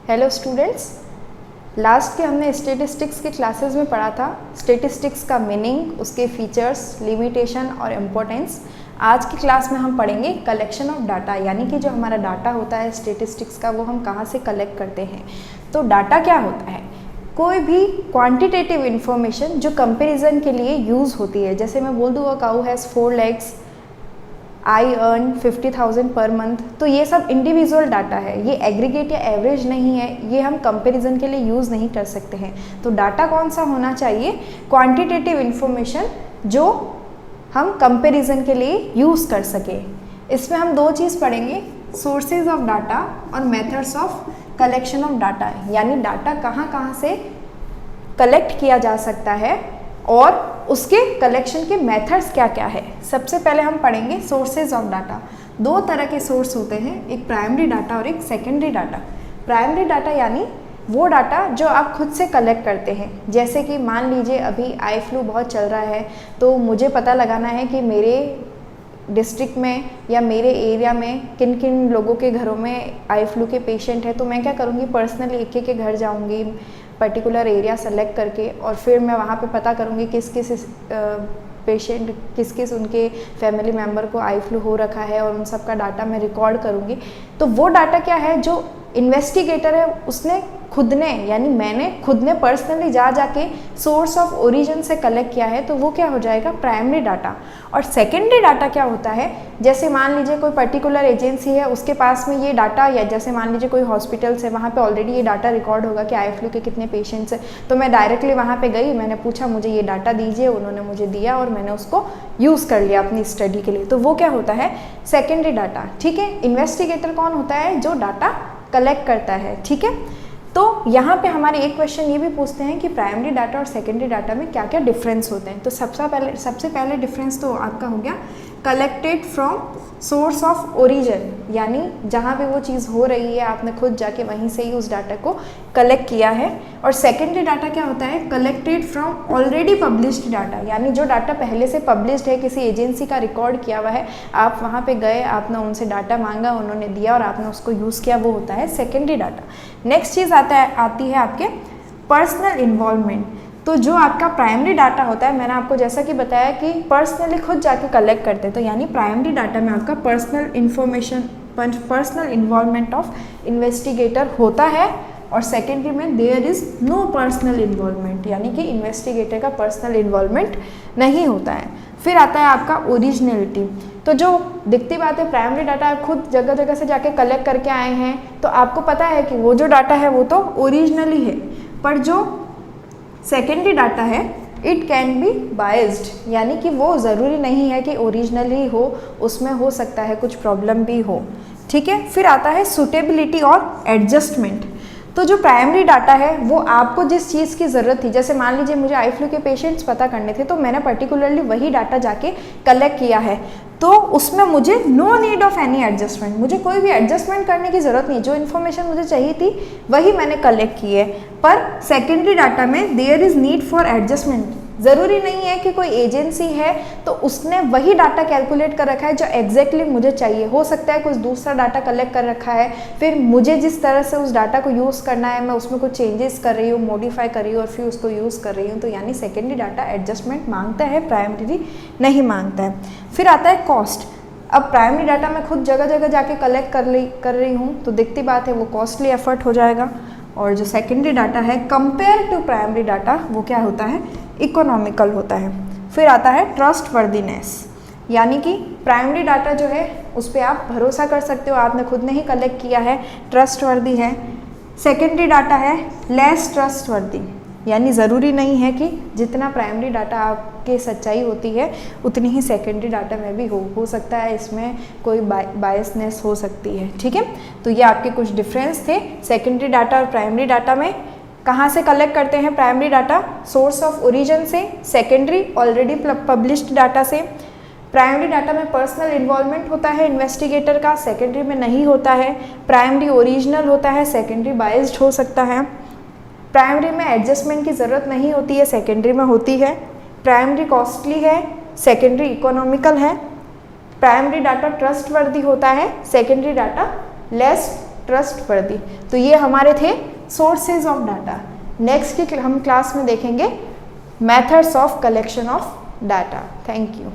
Hello students, last के हमने statistics के क्लासेस में पढ़ा था स्टेटिस्टिक्स का मीनिंग, उसके फीचर्स, लिमिटेशन और इम्पोर्टेंस। आज की क्लास में हम पढ़ेंगे कलेक्शन ऑफ डाटा, यानी कि जो हमारा डाटा होता है स्टेटिस्टिक्स का वो हम कहाँ से कलेक्ट करते हैं। तो डाटा क्या होता है? कोई भी क्वांटिटेटिव इन्फॉर्मेशन जो कंपैरिजन के लिए यूज़ होती है। जैसे मैं बोल दूँ a cow has 4 legs, I earn 50,000 per month, तो ये सब इंडिविजुअल डाटा है, ये एग्रीगेट या एवरेज नहीं है, ये हम कंपैरिजन के लिए यूज़ नहीं कर सकते हैं। तो डाटा कौन सा होना चाहिए? क्वांटिटेटिव इन्फॉर्मेशन जो हम कंपैरिजन के लिए यूज़ कर सके। इसमें हम दो चीज़ पढ़ेंगे, सोर्सेज ऑफ डाटा और methods of collection of data, यानी डाटा कहाँ कहाँ से कलेक्ट किया जा सकता है और उसके कलेक्शन के मेथड्स क्या क्या है। सबसे पहले हम पढ़ेंगे सोर्सेज ऑफ डाटा। दो तरह के सोर्स होते हैं, एक प्राइमरी डाटा और एक सेकेंडरी डाटा। प्राइमरी डाटा यानी वो डाटा जो आप खुद से कलेक्ट करते हैं। जैसे कि मान लीजिए अभी आई फ्लू बहुत चल रहा है, तो मुझे पता लगाना है कि मेरे डिस्ट्रिक्ट में या मेरे एरिया में किन किन लोगों के घरों में आई फ्लू के पेशेंट है। तो मैं क्या करूँगी, पर्सनली एक एक के घर जाऊँगी, पर्टिकुलर एरिया सेलेक्ट करके, और फिर मैं वहाँ पे पता करूँगी किस किस पेशेंट, किस किस उनके फैमिली मेम्बर को आई फ्लू हो रखा है, और उन सब का डाटा मैं रिकॉर्ड करूँगी। तो वो डाटा क्या है, जो इन्वेस्टिगेटर है उसने खुद ने, यानी मैंने खुद ने पर्सनली जाके सोर्स ऑफ ओरिजिन से कलेक्ट किया है, तो वो क्या हो जाएगा, प्राइमरी डाटा। और सेकेंडरी डाटा क्या होता है, जैसे मान लीजिए कोई पर्टिकुलर एजेंसी है, उसके पास में ये डाटा, या जैसे मान लीजिए कोई हॉस्पिटल्स है, वहाँ पे ऑलरेडी ये डाटा रिकॉर्ड होगा कि आई फ्लू के कितने पेशेंट्स हैं। तो मैं डायरेक्टली वहाँ पे गई, मैंने पूछा मुझे ये डाटा दीजिए, उन्होंने मुझे दिया और मैंने उसको यूज़ कर लिया अपनी स्टडी के लिए। तो वो क्या होता है, सेकेंडरी डाटा। ठीक है, इन्वेस्टिगेटर कौन होता है, जो डाटा कलेक्ट करता है। ठीक है, तो यहाँ पे हमारे एक क्वेश्चन ये भी पूछते हैं कि प्राइमरी डाटा और सेकेंडरी डाटा में क्या क्या डिफरेंस होते हैं। तो सबसे पहले डिफरेंस तो आपका हो गया collected from source of origin, यानी जहाँ पे वो चीज़ हो रही है आपने खुद जाके वहीं से ही उस डाटा को कलेक्ट किया है। और सेकेंडरी डाटा क्या होता है, collected from already published data, यानी जो डाटा पहले से पब्लिश्ड है, किसी एजेंसी का रिकॉर्ड किया हुआ है, आप वहाँ पे गए, आपने उनसे डाटा मांगा, उन्होंने दिया और आपने उसको यूज़ किया, वो होता है सेकेंडरी डाटा। नेक्स्ट चीज़ आती है आपके पर्सनल इन्वॉल्वमेंट। तो जो आपका प्राइमरी डाटा होता है, मैंने आपको जैसा कि बताया कि पर्सनली खुद जाके कलेक्ट करते हैं, तो यानी प्राइमरी डाटा में आपका personal information, personal involvement of investigator होता है। और सेकेंडरी में there is no personal involvement, यानी कि इन्वेस्टिगेटर का पर्सनल इन्वॉल्वमेंट नहीं होता है। फिर आता है आपका ओरिजिनलिटी। तो जो दिखती बात है, प्राइमरी डाटा आप खुद जगह जगह से जाके कलेक्ट करके आए हैं, तो आपको पता है कि वो जो डाटा है वो तो ओरिजिनली है। पर जो सेकेंडरी डाटा है, इट कैन बी बायस्ड, यानी कि वो ज़रूरी नहीं है कि ओरिजिनल ही हो, उसमें हो सकता है कुछ प्रॉब्लम भी हो। ठीक है, फिर आता है सूटेबिलिटी और एडजस्टमेंट। तो जो प्राइमरी डाटा है वो आपको जिस चीज़ की ज़रूरत थी, जैसे मान लीजिए मुझे आई फ्लू के पेशेंट्स पता करने थे, तो मैंने पर्टिकुलरली वही डाटा जाके कलेक्ट किया है, तो उसमें मुझे no need of any adjustment, मुझे कोई भी एडजस्टमेंट करने की ज़रूरत नहीं, जो इन्फॉर्मेशन मुझे चाहिए थी वही मैंने कलेक्ट की है। पर सेकेंडरी डाटा में there is need for adjustment, ज़रूरी नहीं है कि कोई एजेंसी है तो उसने वही डाटा कैलकुलेट कर रखा है जो एग्जैक्टली मुझे चाहिए, हो सकता है कुछ दूसरा डाटा कलेक्ट कर रखा है, फिर मुझे जिस तरह से उस डाटा को यूज़ करना है मैं उसमें कुछ चेंजेस कर रही हूँ, मॉडिफाई कर रही हूँ और फिर उसको यूज़ कर रही हूँ। तो यानी सेकेंडरी डाटा एडजस्टमेंट मांगता है, प्राइमरी नहीं मांगता है। फिर आता है कॉस्ट। अब प्राइमरी डाटा मैं खुद जगह जगह जाके कलेक्ट कर रही हूँ, तो दिखती बात है वो कॉस्टली एफर्ट हो जाएगा। और जो सेकेंडरी डाटा है कंपेयर टू प्राइमरी डाटा, वो क्या होता है, इकोनॉमिकल होता है। फिर आता है ट्रस्टवर्दीनेस, यानी कि प्राइमरी डाटा जो है उस पर आप भरोसा कर सकते हो, आपने खुद ने ही कलेक्ट किया है, ट्रस्टवर्दी है। सेकेंडरी डाटा है लेस ट्रस्टवर्दी, यानी ज़रूरी नहीं है कि जितना प्राइमरी डाटा आपके सच्चाई होती है उतनी ही सेकेंडरी डाटा में भी हो सकता है इसमें कोई बायसनेस हो सकती है। ठीक है, तो ये आपके कुछ डिफरेंस थे सेकेंडरी डाटा और प्राइमरी डाटा में। कहाँ से कलेक्ट करते हैं primary data, source of origin से, सेकेंडरी ऑलरेडी पब्लिश्ड डाटा से। प्राइमरी डाटा में पर्सनल इन्वॉल्वमेंट होता है इन्वेस्टिगेटर का, सेकेंडरी में नहीं होता है। प्राइमरी ओरिजिनल होता है, सेकेंडरी बायस्ड हो सकता है। प्राइमरी में एडजस्टमेंट की ज़रूरत नहीं होती है, सेकेंडरी में होती है। प्राइमरी कॉस्टली है, सेकेंडरी इकोनॉमिकल है। प्राइमरी डाटा ट्रस्टवर्दी होता है, सेकेंडरी डाटा लेस ट्रस्ट वर्दी। तो ये हमारे थे सोर्सेज ऑफ डाटा। नेक्स्ट की हम क्लास में देखेंगे methods of collection of data. Thank you.